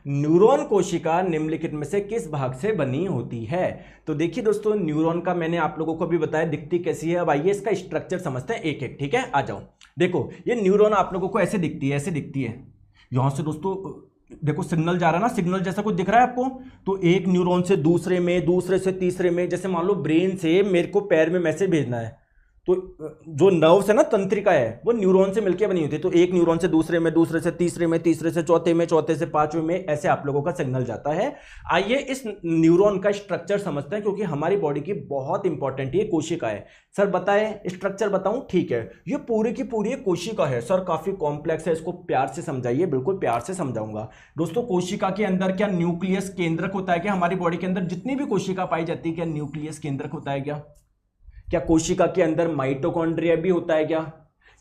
न्यूरॉन कोशिका निम्नलिखित में से किस भाग से बनी होती है? तो देखिए दोस्तों, न्यूरॉन का मैंने आप लोगों को भी बताया दिखती कैसी है। अब आइए इसका स्ट्रक्चर समझते हैं एक एक। ठीक है, आ जाओ। देखो ये न्यूरॉन आप लोगों को ऐसे दिखती है, ऐसे दिखती है। यहां से दोस्तों देखो सिग्नल जा रहा है ना, सिग्नल जैसा कुछ दिख रहा है आपको। तो एक न्यूरॉन से दूसरे में, दूसरे से तीसरे में, जैसे मान लो ब्रेन से मेरे को पैर में मैसेज भेजना है, तो जो नर्व्स है ना, तंत्रिका है, वो न्यूरॉन से मिलकर बनी होती है। तो एक न्यूरॉन से दूसरे में, दूसरे से तीसरे में, तीसरे से चौथे में, चौथे से पांचवें में, ऐसे आप लोगों का सिग्नल जाता है। आइए इस न्यूरॉन का स्ट्रक्चर समझते हैं, क्योंकि हमारी बॉडी की बहुत इंपॉर्टेंट ये कोशिका है। सर बताए स्ट्रक्चर बताऊं? ठीक है, ये पूरी की पूरी कोशिका है। सर काफी कॉम्प्लेक्स है, इसको प्यार से समझाइए। बिल्कुल प्यार से समझाऊंगा दोस्तों। कोशिका के अंदर क्या न्यूक्लियस केंद्रक होता है क्या? हमारी बॉडी के अंदर जितनी भी कोशिका पाई जाती है, क्या न्यूक्लियस केंद्रक होता है क्या? क्या कोशिका के अंदर माइटोकॉन्ड्रिया भी होता है क्या?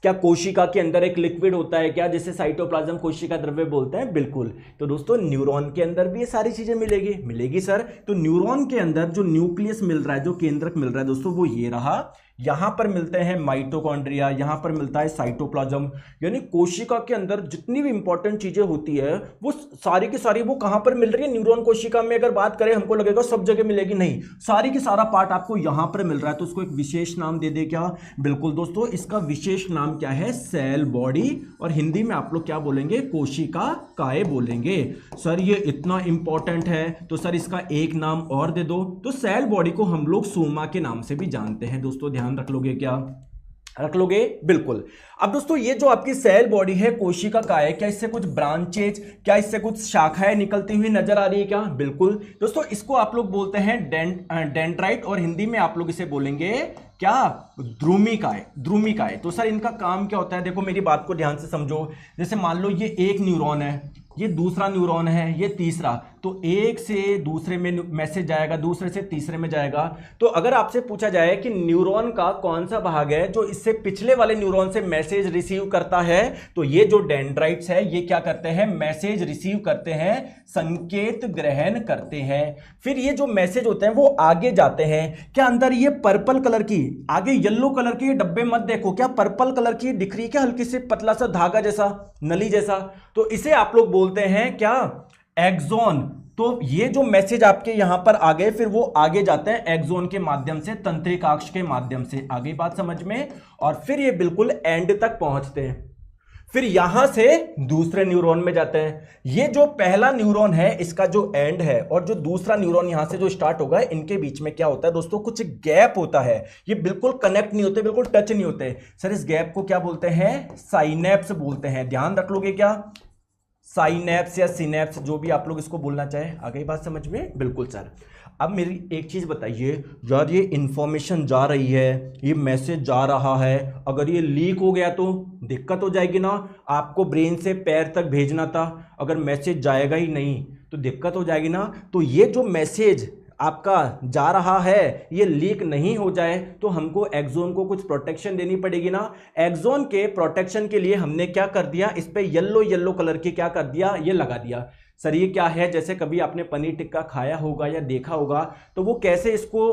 क्या कोशिका के अंदर एक लिक्विड होता है क्या जिसे साइटोप्लाज्म कोशिका द्रव्य बोलते हैं? बिल्कुल। तो दोस्तों न्यूरॉन के अंदर भी ये सारी चीजें मिलेगी सर। तो न्यूरॉन के अंदर जो न्यूक्लियस मिल रहा है, जो केंद्रक मिल रहा है दोस्तों, वो ये रहा। यहां पर मिलते हैं माइटोकॉन्ड्रिया, यहां पर मिलता है साइटोप्लाज्म। यानी कोशिका के अंदर जितनी भी इंपॉर्टेंट चीजें होती है वो सारी की सारी वो कहां पर मिल रही है? न्यूरॉन कोशिका में। अगर बात करें हमको लगेगा सब जगह मिलेगी, नहीं, सारी की सारा पार्ट आपको यहां पर मिल रहा है। तो उसको एक विशेष नाम दे दे क्या? बिल्कुल दोस्तों, इसका विशेष नाम क्या है? Cell body. और हिंदी में आप लोग क्या बोलेंगे? कोशिका काय बोलेंगे। सर ये इतना इंपॉर्टेंट है तो सर इसका एक नाम और दे दो। तो सेल बॉडी को हम लोग सोमा के नाम से भी जानते हैं दोस्तों। ध्यान रख लोगे क्या? रख लोगे? बिल्कुल। अब दोस्तों ये जो आपकी सेल बॉडी है कोशिका का है, क्या इससे कुछ ब्रांचेज, क्या इससे कुछ शाखाएं निकलती हुई नजर आ रही है क्या? बिल्कुल दोस्तों, इसको आप लोग बोलते हैं डेंड्राइट, और हिंदी में आप लोग इसे बोलेंगे क्या? द्रुमिकाय। द्रुमिकाय। तो सर इनका काम क्या होता है? देखो मेरी बात को ध्यान से समझो। जैसे मान लो ये एक न्यूरॉन है, ये दूसरा न्यूरॉन है, ये तीसरा, तो एक से दूसरे में मैसेज जाएगा, दूसरे से तीसरे में जाएगा। तो अगर आपसे पूछा जाए कि न्यूरॉन का कौन सा भाग है जो इससे पिछले वाले न्यूरॉन से मैसेज रिसीव करता है, तो ये जो डेंड्राइट्स है ये क्या करते हैं? मैसेज रिसीव करते हैं, संकेत ग्रहण करते हैं। फिर ये जो मैसेज होते हैं वो आगे जाते हैं। क्या अंदर ये पर्पल कलर की, आगे येलो कलर की डब्बे मत देखो, क्या पर्पल कलर की दिख रही है क्या? हल्की से पतला सा धागा जैसा, नली जैसा। तो इसे आप लोग बोलते हैं क्या? एक्सॉन। तो ये जो मैसेज आपके यहां पर आ गए, फिर वो आगे जाते हैं एक्सॉन के माध्यम से, तंत्रिकाक्ष के माध्यम से। आगे बात समझ में? और फिर ये बिल्कुल एंड तक पहुंचते हैं, फिर यहां से दूसरे न्यूरॉन में जाते हैं। ये जो पहला न्यूरॉन है इसका जो एंड है, और जो दूसरा न्यूरॉन यहां से जो स्टार्ट होगा, इनके बीच में क्या होता है दोस्तों? कुछ गैप होता है। ये बिल्कुल कनेक्ट नहीं होते, बिल्कुल टच नहीं होते। सर इस गैप को क्या बोलते हैं? साइनेप्स बोलते हैं। ध्यान रख लोगे क्या? साइनेप्स या सिनेप्स, जो भी आप लोग इसको बोलना चाहे। आ गई बात समझ में? बिल्कुल सर। अब मेरी एक चीज बताइए यार, ये इंफॉर्मेशन जा रही है, ये मैसेज जा रहा है, अगर ये लीक हो गया तो दिक्कत हो जाएगी ना। आपको ब्रेन से पैर तक भेजना था, अगर मैसेज जाएगा ही नहीं तो दिक्कत हो जाएगी ना। तो ये जो मैसेज आपका जा रहा है ये लीक नहीं हो जाए तो हमको एक्सॉन को कुछ प्रोटेक्शन देनी पड़ेगी ना। एक्सॉन के प्रोटेक्शन के लिए हमने क्या कर दिया? इस पे येलो येलो कलर की क्या कर दिया? ये लगा दिया। सर ये क्या है? जैसे कभी आपने पनीर टिक्का खाया होगा या देखा होगा, तो वो कैसे इसको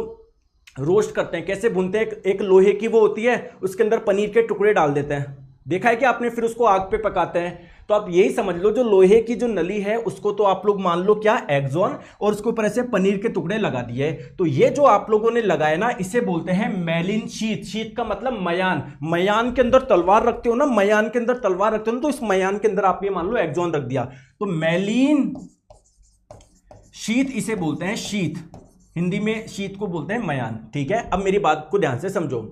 रोस्ट करते हैं, कैसे भूनते हैं। एक लोहे की वो होती है, उसके अंदर पनीर के टुकड़े डाल देते हैं, देखा है कि आपने? फिर उसको आग पे पकाते हैं। तो आप यही समझ लो, जो लोहे की जो नली है उसको तो आप लोग मान लो क्या? एक्सॉन, और उसके ऊपर ऐसे पनीर के टुकड़े लगा दिए। तो ये जो आप लोगों ने लगाया ना, इसे बोलते हैं मेलिन शीथ। शीथ का मतलब मयान। मयान के अंदर तलवार रखते हो ना, मयान के अंदर तलवार रखते हो ना, तो इस मयान के अंदर आप ये मान लो एक्सॉन रख दिया, तो मेलिन शीथ इसे बोलते हैं। शीथ, हिंदी में शीथ को बोलते हैं मयान। ठीक है, अब मेरी बात को ध्यान से समझो।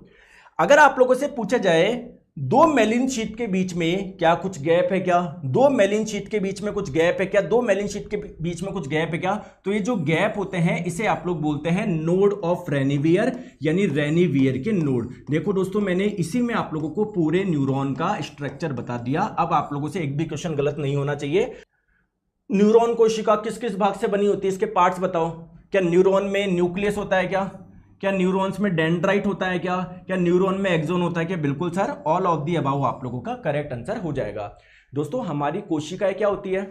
अगर आप लोगों से पूछा जाए दो मेलिन शीट के बीच में क्या कुछ गैप है क्या? दो मेलिन शीट के बीच में कुछ गैप है क्या? दो मेलिन शीट के बीच में कुछ गैप है क्या? तो ये जो गैप होते हैं इसे आप लोग बोलते हैं नोड ऑफ रेनिवियर, यानी रेनिवियर के नोड। देखो दोस्तों, मैंने इसी में आप लोगों को पूरे न्यूरॉन का स्ट्रक्चर बता दिया। अब आप लोगों से एक भी क्वेश्चन गलत नहीं होना चाहिए। न्यूरॉन कोशिका किस किस भाग से बनी होती है? इसके पार्ट्स बताओ। क्या न्यूरॉन में न्यूक्लियस होता है क्या? क्या न्यूरॉन्स में डेंड्राइट होता है क्या? क्या न्यूरॉन में एक्सॉन होता है क्या? बिल्कुल sir, all of the above आप लोगों का करेक्ट आंसर हो जाएगा। दोस्तों हमारी कोशिकाएं क्या होती है?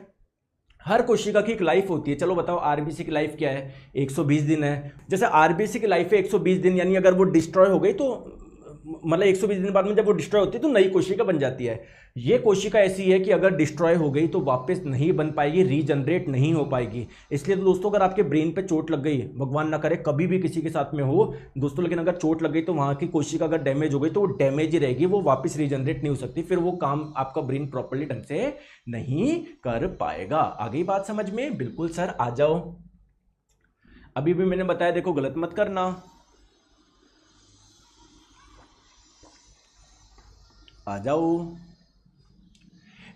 हर कोशिका की एक लाइफ होती है। चलो बताओ, आरबीसी की लाइफ क्या है? 120 दिन है। जैसे आरबीसी की लाइफ है 120 दिन, यानी अगर वो डिस्ट्रॉय हो गई तो मतलब 120 दिन बाद में जब वो डिस्ट्रॉय होती है तो नई कोशिका बन जाती है। ये कोशिका ऐसी है कि अगर डिस्ट्रॉय हो गई तो वापस नहीं बन पाएगी, रीजनरेट नहीं हो पाएगी। इसलिए तो दोस्तों, अगर आपके ब्रेन पे चोट लग गई, भगवान ना करे कभी भी किसी के साथ में हो दोस्तों, लेकिन अगर चोट लग गई तो वहां की कोशिका अगर डैमेज हो गई तो वो डैमेज ही रहेगी, वो वापस रीजनरेट नहीं हो सकती, फिर वो काम आपका ब्रेन प्रॉपर्ली ढंग से नहीं कर पाएगा। आगे बात समझ में? बिल्कुल सर, आ जाओ। अभी भी मैंने बताया, देखो गलत मत करना। आ जाओ।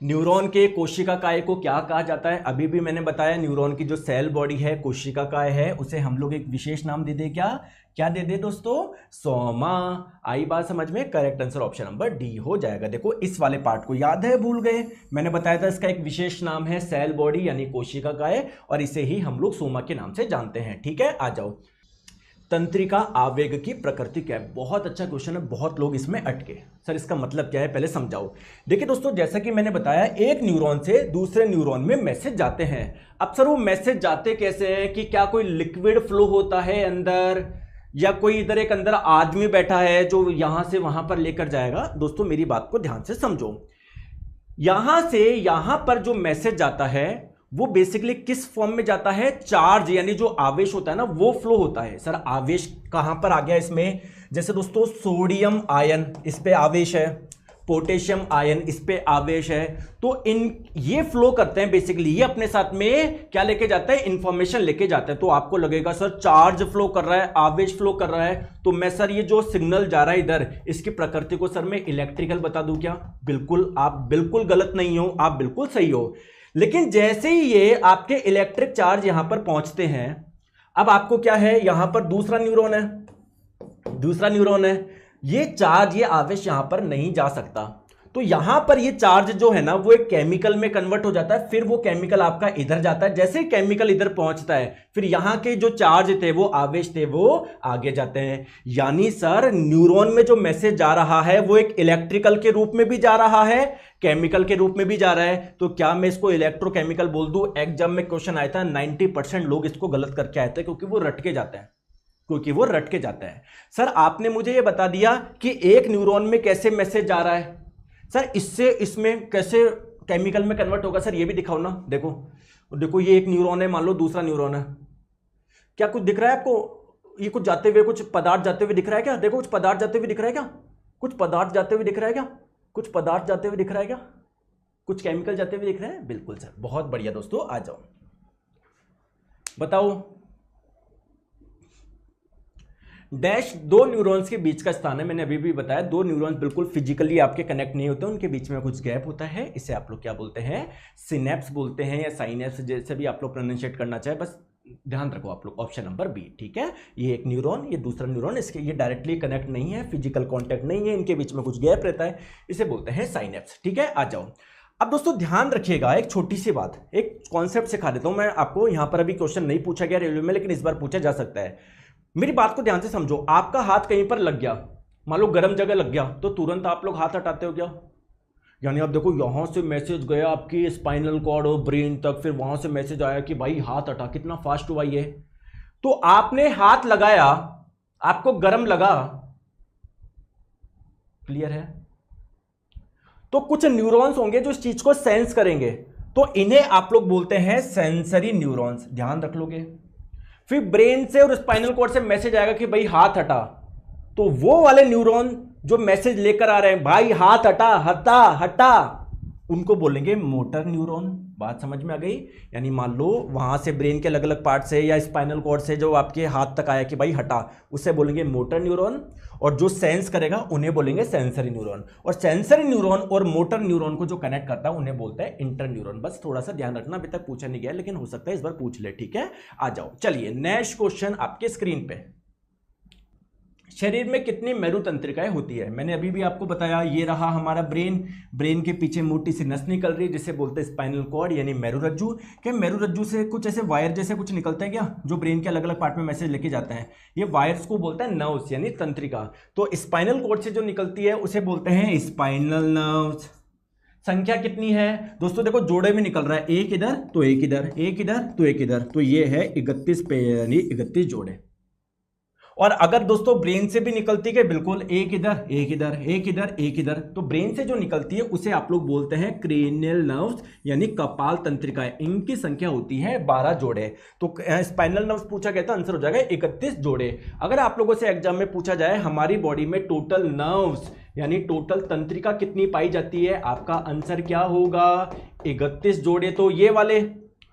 न्यूरॉन के कोशिका काय को क्या कहा जाता है? अभी भी मैंने बताया, न्यूरॉन की जो सेल बॉडी है कोशिका काय है, उसे हम लोग एक विशेष नाम दे दे। क्या क्या दे दे दोस्तों? सोमा। आई बात समझ में? Correct answer option number D हो जाएगा। देखो इस वाले पार्ट को याद है, भूल गए? मैंने बताया था इसका एक विशेष नाम है सेल बॉडी यानी कोशिका काय, और इसे ही हम लोग सोमा के नाम से जानते हैं। ठीक है, आ जाओ। तंत्रिका आवेग की प्रकृति क्या है? बहुत अच्छा क्वेश्चन है, बहुत लोग इसमें अटके। सर इसका मतलब क्या है, पहले समझाओ। देखिए दोस्तों, जैसा कि मैंने बताया, एक न्यूरॉन से दूसरे न्यूरॉन में मैसेज जाते हैं। अब सर वो मैसेज जाते कैसे हैं? कि क्या कोई लिक्विड फ्लो होता है अंदर, या कोई इधर एक अंदर आदमी बैठा है जो यहां से वहां पर लेकर जाएगा? दोस्तों मेरी बात को ध्यान से समझो। यहां से यहां पर जो मैसेज जाता है वो बेसिकली किस फॉर्म में जाता है? चार्ज, यानी जो आवेश होता है ना, वो फ्लो होता है। सर आवेश कहां पर आ गया इसमें? जैसे दोस्तों सोडियम आयन, इस पे आवेश है, पोटेशियम आयन, इस पे आवेश है। तो ये फ्लो करते हैं बेसिकली, ये अपने साथ में क्या लेके जाता है? इंफॉर्मेशन लेके जाता है। तो आपको लगेगा सर चार्ज फ्लो कर रहा है, आवेश फ्लो कर रहा है, तो मैं सर ये जो सिग्नल जा रहा है इधर, इसकी प्रकृति को सर मैं इलेक्ट्रिकल बता दूं क्या? बिल्कुल, आप बिल्कुल गलत नहीं हो, आप बिल्कुल सही हो। लेकिन जैसे ही ये आपके इलेक्ट्रिक चार्ज यहां पर पहुंचते हैं, अब आपको क्या है, यहां पर दूसरा न्यूरॉन है, दूसरा न्यूरॉन है, ये चार्ज, ये आवेश यहां पर नहीं जा सकता। तो यहां पर ये चार्ज जो है ना, वो एक केमिकल में कन्वर्ट हो जाता है। फिर वो केमिकल आपका इधर जाता है, जैसे केमिकल इधर पहुंचता है, फिर यहां के जो चार्ज थे, वो आवेश थे, वो आगे जाते हैं। यानी सर न्यूरॉन में जो मैसेज जा रहा है वो एक इलेक्ट्रिकल के रूप में भी जा रहा है, केमिकल के रूप में भी जा रहा है। तो क्या मैं इसको इलेक्ट्रोकेमिकल बोल दूं? एग्जाम में क्वेश्चन आया था, 90% लोग इसको गलत करके आए थे, क्योंकि वो रट के जाते हैं, क्योंकि वो रट के जाता है। सर आपने मुझे ये बता दिया कि एक न्यूरॉन में कैसे मैसेज जा रहा है, सर इससे इसमें कैसे केमिकल में कन्वर्ट होगा? सर ये भी दिखाओ ना। देखो देखो, ये एक न्यूरॉन है, मान लो दूसरा न्यूरॉन है, क्या कुछ दिख रहा है आपको? ये कुछ जाते हुए, कुछ पदार्थ जाते हुए दिख रहा है क्या? देखो कुछ पदार्थ जाते हुए दिख रहा है क्या? कुछ पदार्थ जाते हुए दिख रहा है क्या? कुछ पदार्थ जाते हुए दिख रहा है क्या? कुछ केमिकल जाते हुए दिख रहे हैं? बिल्कुल सर, बहुत बढ़िया दोस्तों, आ जाओ बताओ। डैश दो न्यूरॉन्स के बीच का स्थान है, मैंने अभी भी बताया, दो न्यूरॉन्स बिल्कुल फिजिकली आपके कनेक्ट नहीं होते, उनके बीच में कुछ गैप होता है, इसे आप लोग क्या बोलते हैं? सिनेप्स बोलते हैं, या साइनेप्स, जैसे भी आप लोग प्रोनाउंशिएट करना चाहे, बस ध्यान रखो आप लोग, ऑप्शन नंबर बी, ठीक है। ये एक न्यूरॉन, ये दूसरा न्यूरॉन, इसके ये डायरेक्टली कनेक्ट नहीं है, फिजिकल कॉन्टैक्ट नहीं है, इनके बीच में कुछ गैप रहता है, इसे बोलते हैं साइनेप्स, ठीक है। आ जाओ, अब दोस्तों ध्यान रखिएगा, एक छोटी सी बात, एक कॉन्सेप्ट सिखा देता हूं मैं आपको। यहां पर अभी क्वेश्चन नहीं पूछा गया रेलवे में, लेकिन इस बार पूछा जा सकता है। मेरी बात को ध्यान से समझो। आपका हाथ कहीं पर लग गया, मान लो गर्म जगह लग गया, तो तुरंत आप लोग हाथ हटाते हो क्या? यानी आप देखो, यहां से मैसेज गया आपकी स्पाइनल कॉर्ड और ब्रेन तक, फिर वहां से मैसेज आया कि भाई हाथ हटा, कितना फास्ट हुआ ये। तो आपने हाथ लगाया, आपको गर्म लगा, क्लियर है? तो कुछ न्यूरॉन्स होंगे जो इस चीज को सेंस करेंगे, तो इन्हें आप लोग बोलते हैं सेंसरी न्यूरॉन्स, ध्यान रख लोगे। फिर ब्रेन से और स्पाइनल कॉर्ड से मैसेज आएगा कि भाई हाथ हटा, तो वो वाले न्यूरॉन जो मैसेज लेकर आ रहे हैं, भाई हाथ हटा, हटा हटा, उनको बोलेंगे मोटर न्यूरॉन। बात समझ में आ गई? यानी मान लो वहां से ब्रेन के अलग अलग पार्ट से या स्पाइनल कॉर्ड से जो आपके हाथ तक आया कि भाई हटा, उसे बोलेंगे मोटर न्यूरॉन, और जो सेंस करेगा उन्हें बोलेंगे सेंसरी न्यूरॉन। और सेंसरी न्यूरॉन और मोटर न्यूरॉन को जो कनेक्ट करता है उन्हें बोलते हैं इंटर न्यूरॉन। बस थोड़ा सा ध्यान रखना, अभी तक पूछा नहीं गया, लेकिन हो सकता है इस बार पूछ ले, ठीक है। आ जाओ, चलिए नेक्स्ट क्वेश्चन आपके स्क्रीन पे। शरीर में कितनी मेरु तंत्रिकाएं होती है? मैंने अभी भी आपको बताया, ये रहा हमारा ब्रेन, ब्रेन के पीछे मोटी सी नस निकल रही है जिसे बोलते हैं स्पाइनल कॉर्ड यानी मेरुरज्जु। क्या मेरुरज्जु से कुछ ऐसे वायर जैसे कुछ निकलते हैं क्या, जो ब्रेन के अलग अलग पार्ट में मैसेज लेके जाते हैं? ये वायर्स को बोलते हैं नर्व्स यानी तंत्रिका। तो स्पाइनल कॉर्ड से जो निकलती है उसे बोलते हैं स्पाइनल नर्व्स। संख्या कितनी है दोस्तों? देखो जोड़े में निकल रहा है, एक इधर तो एक इधर, एक इधर तो एक इधर, तो ये है 31 पेयर यानी 31 जोड़े। और अगर दोस्तों ब्रेन से भी निकलती है, बिल्कुल एक इधर एक इधर एक इधर एक इधर, तो ब्रेन से जो निकलती है उसे आप लोग बोलते हैं क्रेनियल नर्व्स यानी कपाल तंत्रिकाएं। इनकी संख्या होती है 12 जोड़े। तो स्पाइनल नर्व्स पूछा गया था, आंसर हो जाएगा 31 जोड़े। अगर आप लोगों से एग्जाम में पूछा जाए हमारी बॉडी में टोटल नर्व्स यानी टोटल तंत्रिका कितनी पाई जाती है, आपका आंसर क्या होगा? 31 जोड़े तो ये वाले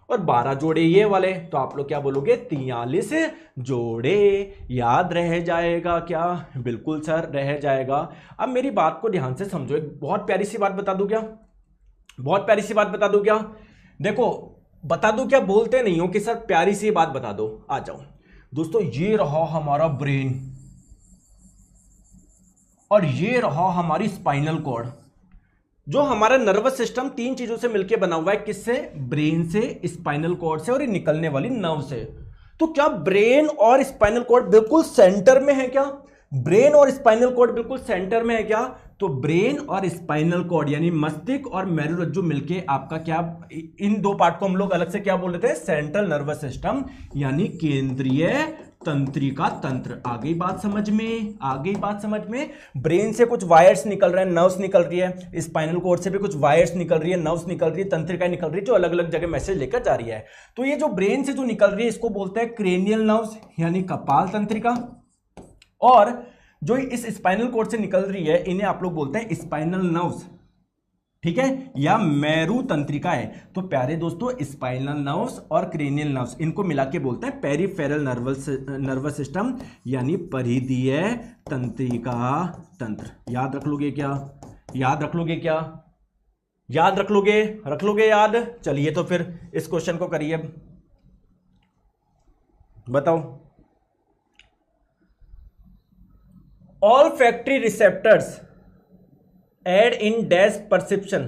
और 12 जोड़े ये वाले, तो आप लोग क्या बोलोगे? 43 जोड़े। याद रह जाएगा क्या? बिल्कुल सर रह जाएगा। अब मेरी बात को ध्यान से समझो, एक बहुत प्यारी सी बात बता दूं क्या? बहुत प्यारी सी बात बता दूं क्या? देखो बता दूं क्या, बोलते नहीं हो कि सर प्यारी सी बात बता दो। आ जाओ दोस्तों, ये रहा हमारा ब्रेन और ये रहा हमारी स्पाइनल कॉर्ड। जो हमारा नर्वस सिस्टम 3 चीजों से मिलकर बना हुआ है, किससे? ब्रेन से, स्पाइनल कॉर्ड से और ये निकलने वाली नर्व से। तो क्या ब्रेन और स्पाइनल कॉर्ड बिल्कुल सेंटर में है क्या? ब्रेन और स्पाइनल कॉर्ड बिल्कुल सेंटर में है क्या? तो ब्रेन और स्पाइनल कॉर्ड यानी मस्तिष्क और मेरुरज्जु मिलके आपका क्या, इन दो पार्ट को हम लोग अलग से क्या बोल रहे थे? सेंट्रल नर्वस सिस्टम यानी केंद्रीय तंत्रिका तंत्र। आ गई बात समझ में? आ गई बात समझ में? ब्रेन से कुछ वायर्स निकल रहे हैं, नर्व्स निकल रही है, स्पाइनल कॉर्ड से भी कुछ वायर्स निकल रही है, नर्व्स निकल रही है, तंत्रिका निकल रही है, जो अलग अलग जगह मैसेज लेकर जा रही है। तो ये जो ब्रेन से जो निकल रही है इसको बोलते हैं क्रेनियल नर्व्स यानी कपाल तंत्रिका, और जो इस स्पाइनल कॉर्ड से निकल रही है इन्हें आप लोग बोलते हैं स्पाइनल नर्व्स, ठीक है, या मेरु तंत्रिका है। तो प्यारे दोस्तों, स्पाइनल नर्व्स और क्रेनियल नर्व्स इनको मिला के बोलते हैं पेरिफेरल नर्वस सिस्टम यानी परिधीय तंत्रिका तंत्र। याद रख लोगे क्या? याद रख लोगे क्या? याद रख लोगे? रख लोगे याद? चलिए तो फिर इस क्वेश्चन को करिए, बताओ। Olfactory receptors aid in dash perception.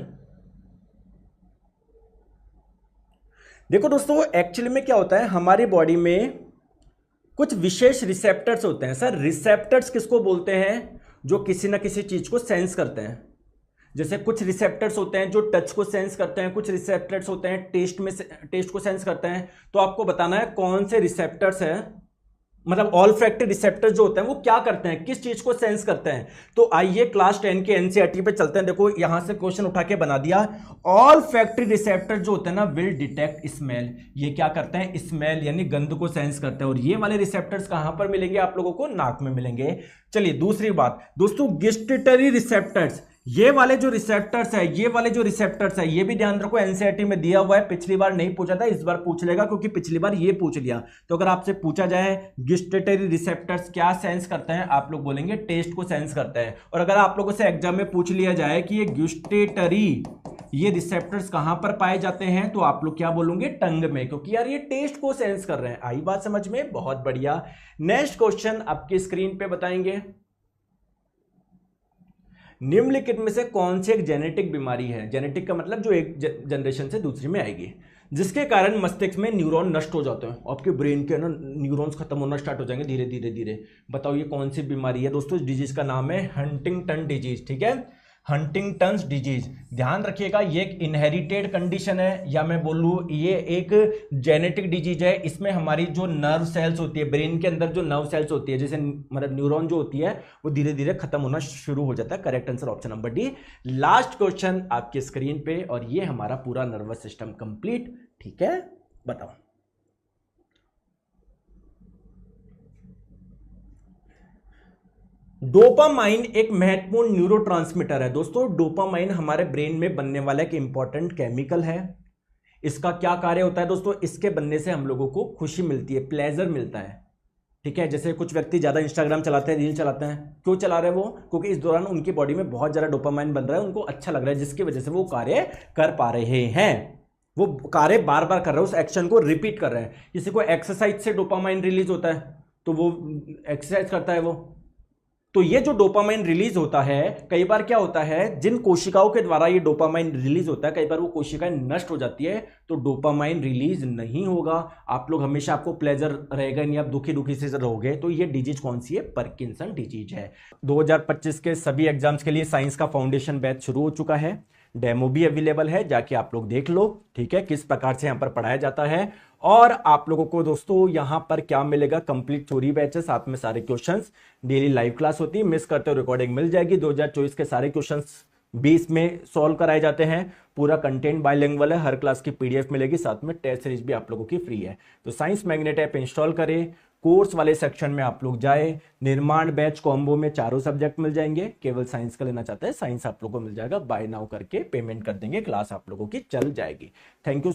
देखो दोस्तों, एक्चुअली में क्या होता है, हमारी बॉडी में कुछ विशेष रिसेप्टर्स होते हैं। सर रिसेप्टर्स किसको बोलते हैं? जो किसी ना किसी चीज को सेंस करते हैं। जैसे कुछ रिसेप्टर्स होते हैं जो टच को सेंस करते हैं, कुछ रिसेप्टर्स होते हैं टेस्ट को सेंस करते हैं। तो आपको बताना है कौन से रिसेप्टर्स है, मतलब ऑल्फैक्टरी रिसेप्टर्स जो होते हैं वो क्या करते हैं, किस चीज को सेंस करते हैं। तो आइए क्लास 10 के एनसीईआरटी पे चलते हैं। देखो यहां से क्वेश्चन उठा के बना दिया। ऑल्फैक्टरी रिसेप्टर जो होते हैं ना विल डिटेक्ट स्मेल, ये क्या करते हैं? स्मेल यानी गंध को सेंस करते हैं। और ये वाले रिसेप्टर्स कहां पर मिलेंगे आप लोगों को? नाक में मिलेंगे। चलिए दूसरी बात दोस्तों, गिस्टेटरी रिसेप्टर्स, ये वाले जो रिसेप्टर्स है, ये भी ध्यान रखो एनसीईआरटी में दिया हुआ है। पिछली बार नहीं पूछा था, इस बार पूछ लेगा क्योंकि पिछली बार ये पूछ लिया। तो अगर आपसे पूछा जाए गिस्टेटरी रिसेप्टर्स क्या सेंस करते हैं, आप लोग बोलेंगे टेस्ट को सेंस करते हैं। और अगर आप लोगों से एग्जाम में पूछ लिया जाए कि ये गिस्टेटरी ये रिसेप्टर्स कहां पर पाए जाते हैं, तो आप लोग क्या बोलोगे? टंग में, क्योंकि यार ये टेस्ट को सेंस कर रहे हैं। आई बात समझ में? बहुत बढ़िया। नेक्स्ट क्वेश्चन आपकी स्क्रीन पे बताएंगे, निम्नलिखित में से कौन सी एक जेनेटिक बीमारी है? जेनेटिक का मतलब जो एक जनरेशन से दूसरी में आएगी, जिसके कारण मस्तिष्क में न्यूरॉन नष्ट हो जाते हैं, आपके ब्रेन के ना न्यूरॉन्स खत्म होना स्टार्ट हो जाएंगे धीरे धीरे धीरे। बताओ ये कौन सी बीमारी है? दोस्तों इस डिजीज का नाम है हंटिंगटन डिजीज, ठीक है, हंटिंगटन्स डिजीज। ध्यान रखिएगा ये एक इनहेरिटेड कंडीशन है, या मैं बोलूँ ये एक जेनेटिक डिजीज है। इसमें हमारी जो नर्व सेल्स होती है, ब्रेन के अंदर जो नर्व सेल्स होती है, जैसे मतलब न्यूरॉन जो होती है वो धीरे धीरे खत्म होना शुरू हो जाता है। Correct answer option number D. Last question आपके स्क्रीन पे, और ये हमारा पूरा नर्वस सिस्टम कंप्लीट, ठीक है, बताओ। डोपामाइन एक महत्वपूर्ण न्यूरोट्रांसमीटर है। दोस्तों डोपामाइन हमारे ब्रेन में बनने वाला एक इंपॉर्टेंट केमिकल है। इसका क्या कार्य होता है दोस्तों? इसके बनने से हम लोगों को खुशी मिलती है, प्लेजर मिलता है, ठीक है। जैसे कुछ व्यक्ति ज्यादा इंस्टाग्राम चलाते हैं, रील चलाते हैं, क्यों चला रहे हैं वो? क्योंकि इस दौरान उनकी बॉडी में बहुत ज्यादा डोपामाइन बन रहा है, उनको अच्छा लग रहा है, जिसकी वजह से वो कार्य कर पा रहे हैं। वो कार्य बार बार कर रहे हैं, उस एक्शन को रिपीट कर रहे हैं। किसी को एक्सरसाइज से डोपामाइन रिलीज होता है तो वो एक्सरसाइज करता है वो। तो ये जो डोपामाइन रिलीज होता है, कई बार क्या होता है, जिन कोशिकाओं के द्वारा ये डोपामाइन रिलीज होता है, कई बार वो कोशिकाएं नष्ट हो जाती है, तो डोपामाइन रिलीज नहीं होगा। आप लोग हमेशा, आपको प्लेजर रहेगा नहीं, आप दुखी दुखी से रहोगे। तो ये डिजीज कौन सी है? पार्किंसन डिजीज है। 2025 के सभी एग्जाम्स के लिए साइंस का फाउंडेशन बैच शुरू हो चुका है, डेमो भी अवेलेबल है, जाके आप लोग देख लो, ठीक है, किस प्रकार से यहां पर पढ़ाया जाता है। और आप लोगों को दोस्तों यहां पर क्या मिलेगा? कंप्लीट थ्योरी बैच है, साथ में सारे क्वेश्चंस, डेली लाइव क्लास होती है, मिस करते हो रिकॉर्डिंग मिल जाएगी। 2024 के सारे क्वेश्चंस 20 में सॉल्व कराए जाते हैं। पूरा कंटेंट बाइलिंगुअल है, हर क्लास की पीडीएफ मिलेगी, साथ में टेस्ट सीरीज भी आप लोगों की फ्री है। तो साइंस मैग्नेट ऐप इंस्टॉल करें, कोर्स वाले सेक्शन में आप लोग जाए, निर्माण बैच कॉम्बो में चारों सब्जेक्ट मिल जाएंगे। केवल साइंस का लेना चाहते हैं, साइंस आप लोगों को मिल जाएगा, बाय नाउ करके पेमेंट कर देंगे, क्लास आप लोगों की चल जाएगी। Thank you.